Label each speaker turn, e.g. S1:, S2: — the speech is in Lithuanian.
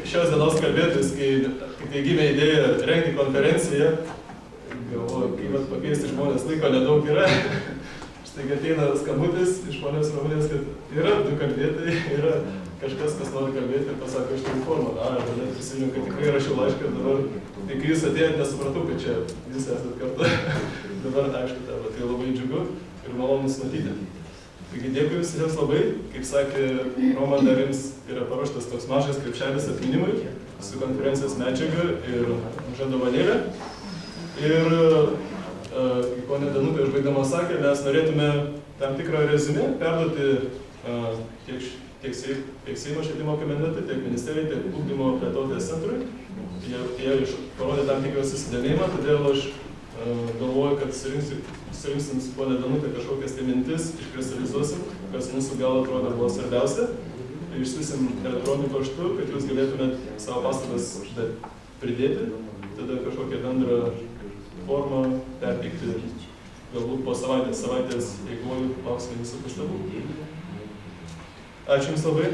S1: šios dienos kalbėtis, kai gimė idėja rengti konferenciją, galvoju, kaip pakeisti žmonės, laiko nedaug yra. Štai ateina skambutis iš ponios Ramunės, kad yra du kalbėtojai, yra kažkas, kas nori kalbėti ir pasako iš turiu formą. Tada prisimenu, kad tikrai rašiau laišką ir dabar, tai kai jūs atėjot, nesupratau, kad čia jūs esat kartu. Dabar aišku, tai labai džiugu ir malonus matyti. Taigi dėkui visiems labai, kaip sakė Roma, dar jums yra paruoštas toks mažas krepšelis atminimui su konferencijos medžiaga ir maža dovanėlė. Ir kaip ponė Danutė užbaigdama sakė, mes norėtume tam tikrą rezumė perduoti tiek Seimo švietimo komitetui, tiek ministerijai, tiek ugdymo plėtotės centrui. Jie parodė tam tikrą susidomėjimą, todėl aš galvoju, kad surinksim su ponė Danutė kažkokias tai mintis, iškristalizuosim, kas mūsų gal atrodo buvo svarbiausia. Išsiusim elektroniniu paštu, kad jūs galėtumėt savo pastabas pridėti, tada kažkokią bendrą formą perteikti, galbūt po savaitės eigoju lauksime visų pastabų. Ačiū Jums labai.